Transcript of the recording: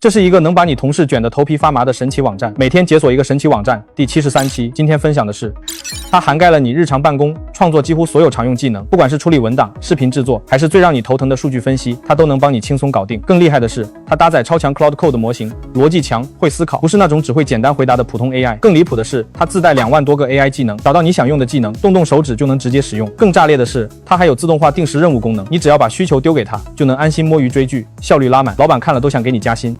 这是一个能把你同事卷得头皮发麻的神奇网站，每天解锁一个神奇网站。第73期，今天分享的是，它涵盖了你日常办公、创作几乎所有常用技能，不管是处理文档、视频制作，还是最让你头疼的数据分析，它都能帮你轻松搞定。更厉害的是，它搭载超强 Cloud Code 模型，逻辑强，会思考，不是那种只会简单回答的普通 AI。更离谱的是，它自带2万多个 AI 技能，找到你想用的技能，动手指就能直接使用。更炸裂的是，它还有自动化定时任务功能，你只要把需求丢给它，就能安心摸鱼追剧，效率拉满，老板看了都想给你加薪。